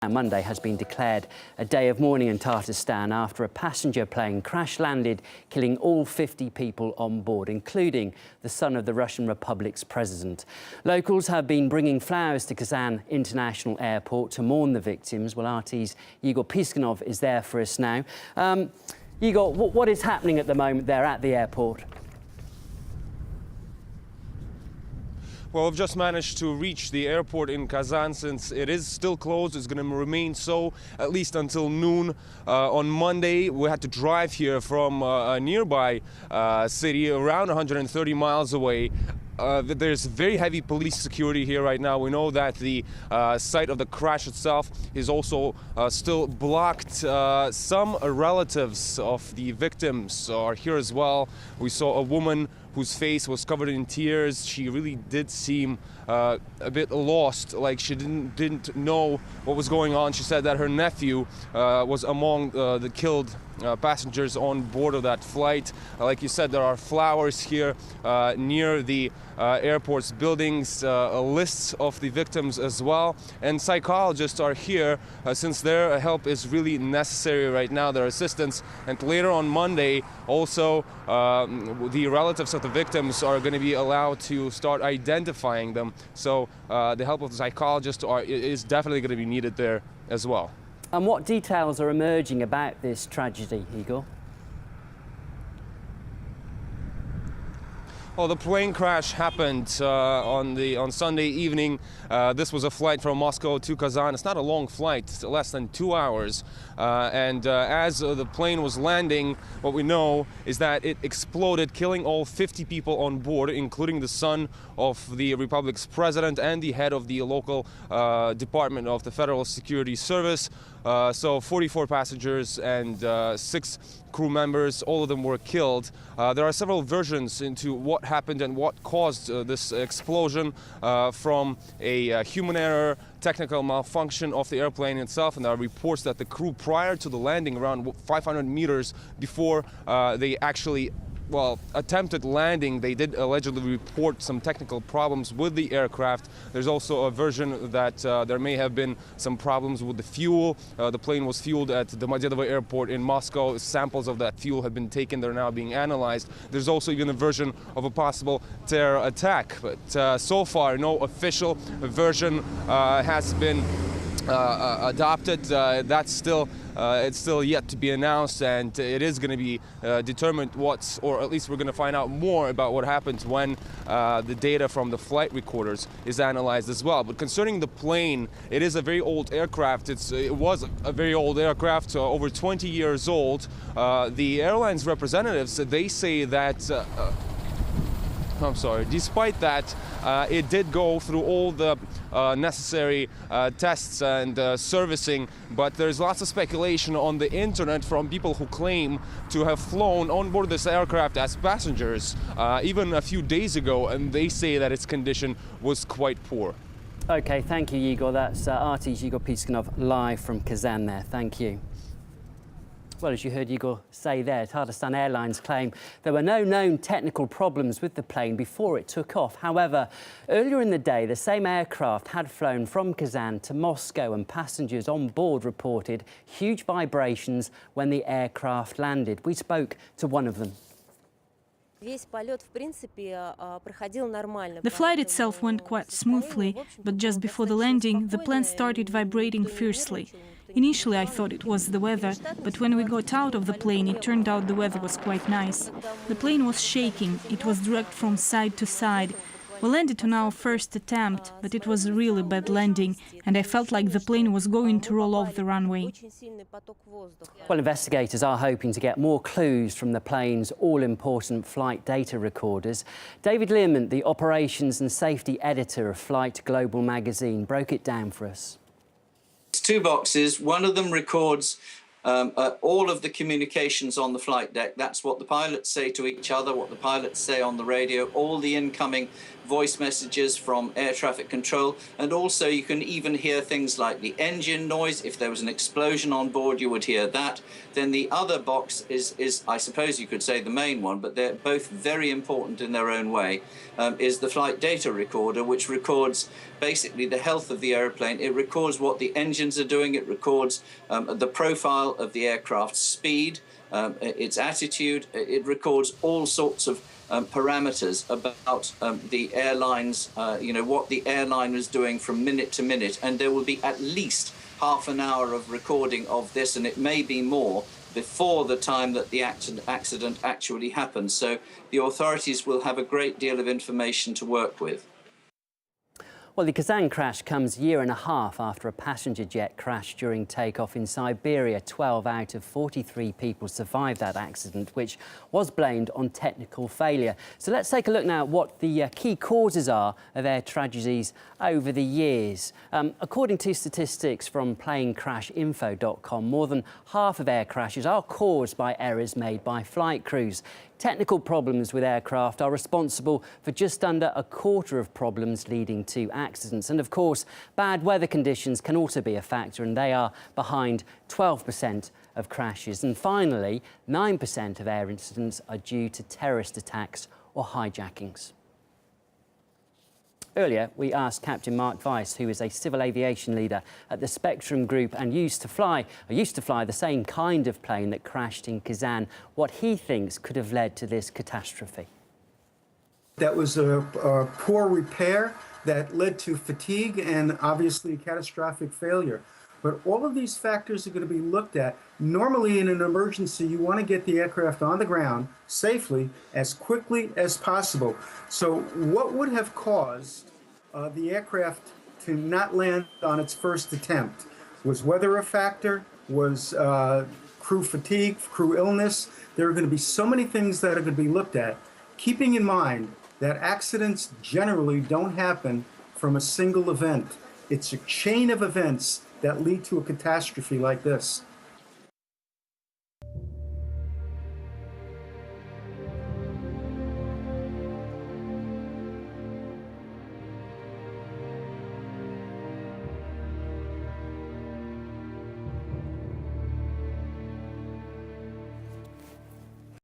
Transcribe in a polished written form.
Monday has been declared a day of mourning in Tatarstan after a passenger plane crash-landed, killing all 50 people on board, including the son of the Russian Republic's president. Locals have been bringing flowers to Kazan International Airport to mourn the victims. Well, RT's Igor Piskunov is there for us now. Igor, what is happening at the moment there at the airport? Well, we've just managed to reach the airport in Kazan. Since it is still closed, it's going to remain so at least until noon. On Monday, we had to drive here from a nearby city around 130 miles away. There's very heavy police security here right now. We know that the site of the crash itself is also still blocked. Some relatives of the victims are here as well. We saw a woman whose face was covered in tears. She really did seem a bit lost, like she didn't know what was going on. She said that her nephew was among the killed passengers on board of that flight. Like you said, there are flowers here near the airport's buildings, lists of the victims as well. And psychologists are here since their help is really necessary right now, their assistance. And later on Monday, also, the relatives of the victims are going to be allowed to start identifying them. So the help of the psychologists is definitely going to be needed there as well. And what details are emerging about this tragedy, Igor? Well, the plane crash happened on Sunday evening. This was a flight from Moscow to Kazan. It's not a long flight, it's less than 2 hours. As the plane was landing, what we know is that it exploded, killing all 50 people on board, including the son of the Republic's president and the head of the local department of the Federal Security Service. So 44 passengers and 6 crew members, all of them were killed. There are several versions into what happened and what caused this explosion, from a human error, technical malfunction of the airplane itself, and there are reports that the crew, prior to the landing around 500 meters before they actually attempted landing, they did allegedly report some technical problems with the aircraft. There's also a version that there may have been some problems with the fuel. The plane was fueled at the Domodedovo Airport in Moscow. Samples of that fuel have been taken. They're now being analyzed. There's also even a version of a possible terror attack. But so far, no official version has been adopted. That's still it's still yet to be announced, and it is going to be determined or at least we're going to find out more about what happens when the data from the flight recorders is analyzed as well. But concerning the plane, it is a very old aircraft. It was a very old aircraft, over 20 years old. The airline's representatives, they say that despite that, it did go through all the necessary tests and servicing, but there's lots of speculation on the internet from people who claim to have flown on board this aircraft as passengers even a few days ago, and they say that its condition was quite poor. OK, thank you, Igor. That's RT's Igor Piskunov live from Kazan there. Thank you. Well, as you heard Igor say there, Tatarstan Airlines claim there were no known technical problems with the plane before it took off. However, earlier in the day, the same aircraft had flown from Kazan to Moscow, and passengers on board reported huge vibrations when the aircraft landed. We spoke to one of them. The flight itself went quite smoothly, but just before the landing, the plane started vibrating fiercely. Initially, I thought it was the weather, but when we got out of the plane, it turned out the weather was quite nice. The plane was shaking, it was dragged from side to side. We landed on our first attempt, but it was a really bad landing, and I felt like the plane was going to roll off the runway. Well, investigators are hoping to get more clues from the plane's all-important flight data recorders. David Learmonth, the operations and safety editor of Flight Global magazine, broke it down for us. It's 2 boxes. One of them records all of the communications on the flight deck. That's what the pilots say to each other, what the pilots say on the radio, all the incoming voice messages from air traffic control. And also you can even hear things like the engine noise. If there was an explosion on board, you would hear that. Then the other box is I suppose you could say the main one, but they're both very important in their own way, is the flight data recorder, which records basically the health of the airplane. It records what the engines are doing. It records the profile of the aircraft's speed, its attitude. It records all sorts of parameters about the airlines, what the airline was doing from minute to minute. And there will be at least half an hour of recording of this, and it may be more, before the time that the accident actually happens. So the authorities will have a great deal of information to work with. Well, the Kazan crash comes a year and a half after a passenger jet crashed during takeoff in Siberia. 12 out of 43 people survived that accident, which was blamed on technical failure. So let's take a look now at what the key causes are of air tragedies over the years. According to statistics from planecrashinfo.com, more than half of air crashes are caused by errors made by flight crews. Technical problems with aircraft are responsible for just under a quarter of problems leading to accidents. And of course, bad weather conditions can also be a factor, and they are behind 12% of crashes. And finally, 9% of air incidents are due to terrorist attacks or hijackings. Earlier, we asked Captain Mark Weiss, who is a civil aviation leader at the Spectrum Group and used to fly the same kind of plane that crashed in Kazan, what he thinks could have led to this catastrophe. That was a poor repair that led to fatigue and obviously catastrophic failure. But all of these factors are going to be looked at. Normally in an emergency, you want to get the aircraft on the ground safely as quickly as possible. So what would have caused the aircraft to not land on its first attempt? Was weather a factor? Was crew fatigue, crew illness? There are going to be so many things that are going to be looked at, keeping in mind that accidents generally don't happen from a single event. It's a chain of events that lead to a catastrophe like this.